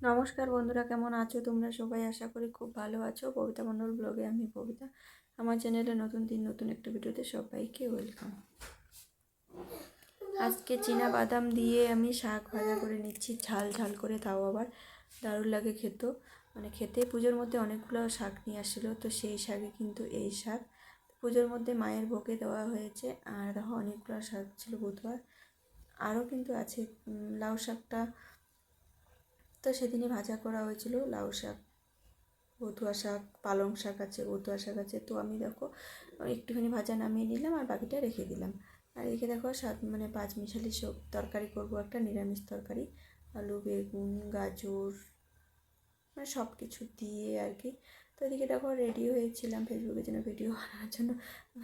নমস্কার বন্ধুরা, কেমন আছো তোমরা সবাই? আশা করি খুব ভালো আছো। কবিতা মণ্ডল ব্লগে আমি কবিতা। আমার চ্যানেলে নতুন দিন নতুন একটা ভিডিওতে সবাইকে ওয়েলকাম। আজকে চীনা বাদাম দিয়ে আমি শাক ভাজা করে নিচ্ছি, ঝাল ঝাল করে, তাও আবার দারুণ লাগে খেতে। খেতে পুজোর মধ্যে অনেকগুলো শাক নিয়ে আসছিলো, তো সেই শাকে কিন্তু এই শাক পুজোর মধ্যে মায়ের ভোগে দেওয়া হয়েছে। আর দেখো অনেকগুলো শাক ছিল বুধবার, আরও কিন্তু আছে। লাউ শাকটা তো সেদিনই ভাজা করা হয়েছিল। লাউ শাক, বথুয়া শাক, পালং শাক আছে, বথুয়া শাক আছে। তো আমি দেখো একটুখানি ভাজা নামিয়ে নিলাম আর বাকিটা রেখে দিলাম। আর এদিকে দেখো পাঁচ মিশালি সব তরকারি করব, একটা নিরামিষ তরকারি, আলু বেগুন গাজর সব কিছু দিয়ে আর কি। তো এদিকে দেখো রেডি হয়েছিলাম ফেসবুকের জন্য ভিডিও বানানোর জন্য।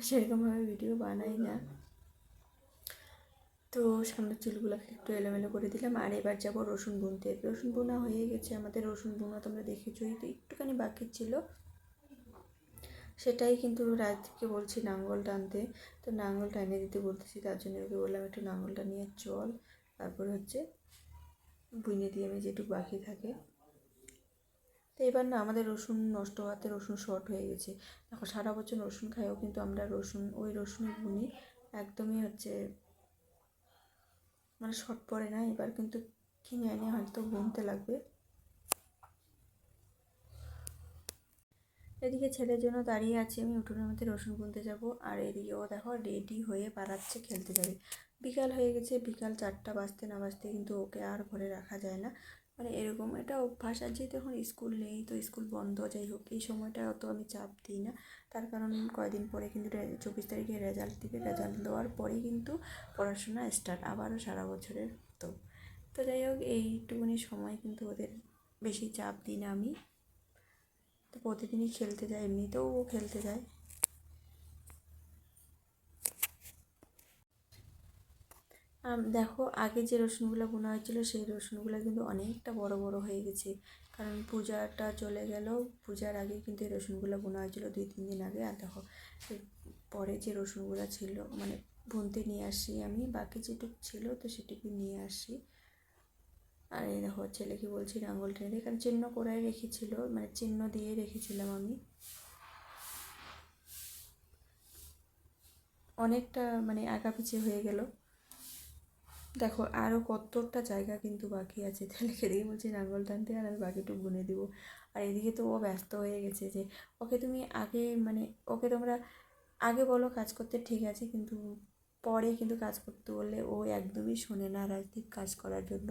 সেরকমভাবে ভিডিও বানাই না, তো সামনের চুলগুলোকে একটু এলোমেলো করে দিলাম। আর এবার যাবো রসুন বুনতে। রসুন বোনা হয়ে গেছে আমাদের, রসুন বোনা তোমরা দেখেছোই। তো একটুখানি বাকি ছিল, সেটাই কিন্তু রাজকে বলছি নাঙ্গল টানতে। তো নাঙ্গলটা এনে দিতে বলতেছি, তার জন্য ওকে বললাম একটু নাঙ্গলটা নিয়ে চল, তারপরে বুনে দিয়ে আমি যেটুকু বাকি থাকে। তো এবার না আমাদের রসুন নষ্ট হওয়াতে রসুন শর্ট হয়ে গেছে। দেখো সারা বছর রসুন খাইও কিন্তু আমরা ওই রসুনই বুনি, একদমই শর্ট পড়ে না। এবার কিন্তু কিনে এনে হয়তো বুনতে লাগবে। এদিকে ছেলের জন্য দাঁড়িয়ে আছি আমি, উঠোনের মধ্যে রসুন বুনতে যাব। আর এদিকে ও দেখো রেডি হয়ে পালাচ্ছে, খেলতে যাবে। বিকাল হয়ে গেছে, বিকাল 4টা বাজতে না বাজতে কিন্তু ওকে আর ঘরে রাখা যায় না। এরকম এটা অভ্যাস। আর যেহেতু এখন স্কুল নেই, তো স্কুল বন্ধ, যাই হোক এই সময়টা অত আমি চাপ দিই না। তার কারণ কয়দিন পরে কিন্তু 24 তারিখে রেজাল্ট দিবে, রেজাল্ট দেওয়ার পরেই কিন্তু পড়াশোনা স্টার্ট আবারও সারা বছরের। তো তো যাই হোক এইটুকুনি সময় কিন্তু ওদের বেশি চাপ দিই না আমি। তো প্রতিদিনই খেলতে যায়, এমনিতেও ও খেলতে যায়। দেখো আগে যে রসুনগুলো বোনা হয়েছিল সেই রসুনগুলো কিন্তু অনেকটা বড় বড় হয়ে গেছে, কারণ পূজাটা চলে গেল। পূজার আগে কিন্তু এই রসুনগুলো বোনা হয়েছিল 2-3 দিন আগে। আর দেখো পরে যে রসুনগুলো ছিল বুনতে নিয়ে আসি আমি, বাকি যেটুকু ছিল তো সেটুকু নিয়ে আসি। আর এই দেখো ছেলেকে বলছি আঙুল টেনে, কারণ চিহ্ন করে রেখেছিল, চিহ্ন দিয়ে রেখেছিলাম আমি। অনেকটা আগা পিছিয়ে হয়ে গেল। দেখো আরও কতটা জায়গা কিন্তু বাকি আছে। ছেলেকে দিয়ে বলছি নাঙ্গল টানতে, আর আমি বাকিটুকু বুনে দিব। আর এদিকে তো ও ব্যস্ত হয়ে গেছে যে ওকে তুমি আগে ওকে তোমরা আগে বলো কাজ করতে, ঠিক আছে, কিন্তু পরে কিন্তু কাজ করতে বললে ও একদমই শোনে না রাজদীপ কাজ করার জন্য।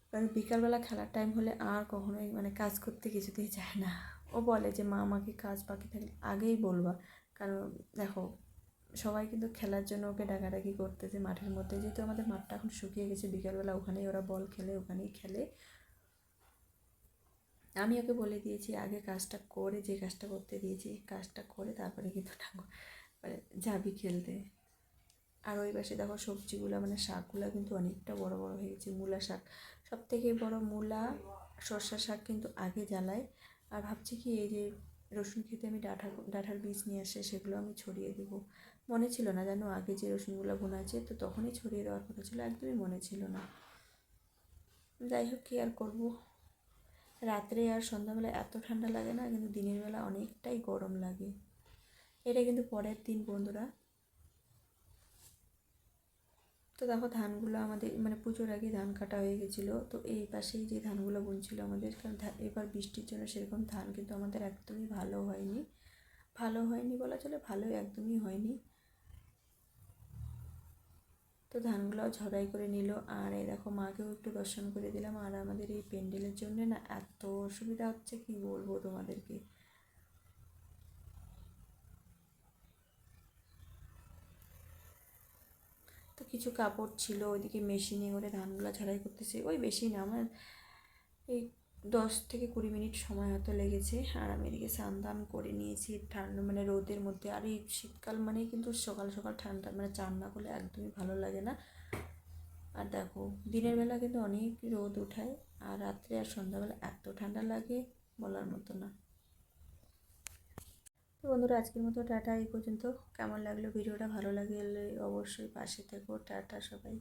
কারণ বিকালবেলা খেলার টাইম হলে আর কখনোই কাজ করতে কিছুতেই চায় না। ও বলে যে মা আমাকে কাজ বাকি থাকলে আগেই বলবা। কারণ দেখো সবাই কিন্তু খেলার জন্য ওকে ডাকাডাকি করতেছে মাঠের মধ্যে, যেহেতু আমাদের মাঠটা এখন শুকিয়ে গেছে। বিকালবেলা ওখানেই ওরা বল খেলে, ওখানেই খেলে। আমি ওকে বলে দিয়েছি আগে কাজটা করে, যে কাজটা করতে দিয়েছি কাজটা করে তারপরে কিন্তু যাবি খেলতে। আর ওই পাশে দেখো সবজিগুলো শাকগুলো কিন্তু অনেকটা বড় বড় হয়ে গেছে। মূলা শাক সব থেকে বড়, মূলা সর্ষা শাক কিন্তু আগে জ্বালাই। আর ভাবছি কি এই যে রসুন খেতে আমি ডাঁটার বীজ নিয়ে আসে, সেগুলো আমি ছড়িয়ে দেবো। মনে ছিল না জানো, আগে যে রসুনগুলো বোনা আছে তো তখনই ছড়িয়ে দেওয়ার কথা ছিল, একদমই মনে ছিল না। যাই হোক কী আর করবো। রাত্রে আর সন্ধ্যাবেলা এত ঠান্ডা লাগে না, কিন্তু দিনের বেলা অনেকটাই গরম লাগে। এটা কিন্তু পরের দিন বন্ধুরা। তো দেখো ধানগুলো আমাদের পুজোর আগে ধান কাটা হয়ে গেছিলো। তো এই পাশেই যে ধানগুলো বুনছিল আমাদের, কারণ এবার বৃষ্টির জন্য সেরকম ধান কিন্তু আমাদের একদমই ভালো হয়নি। ভালো হয়নি বলা চলে, ভালো একদমই হয়নি। তো ধানগুলোও ঝড়াই করে নিল। আর এই দেখো মাকেও একটু দর্শন করে দিলাম। আর আমাদের এই প্যান্ডেলের জন্য না এত অসুবিধা হচ্ছে কি বলবো তোমাদেরকে। তো কিছু কাপড় ছিল ওইদিকে মেশিনে করে ধানগুলো ঝাড়াই করতেছে। ওই বেশি না, আমার এই 10 থেকে 20 মিনিট সময় হয়তো লেগেছে। আর আমি এদিকে স্নান দান করে নিয়েছি ঠান্ডা রোদের মধ্যে। আর এই শীতকাল মানেই কিন্তু সকাল সকাল ঠান্ডা, চান না করলে একদমই ভালো লাগে না। আর দেখো দিনের বেলা কিন্তু অনেক রোদ ওঠায়, আর রাত্রে আর সন্ধ্যাবেলা এত ঠান্ডা লাগে বলার মতো না। তো বন্ধুরা আজকের মতো টাটা, এই পর্যন্ত। কেমন লাগলো ভিডিওটা? ভালো লাগলে অবশ্যই পাশে থেকো। টাটা সবাই।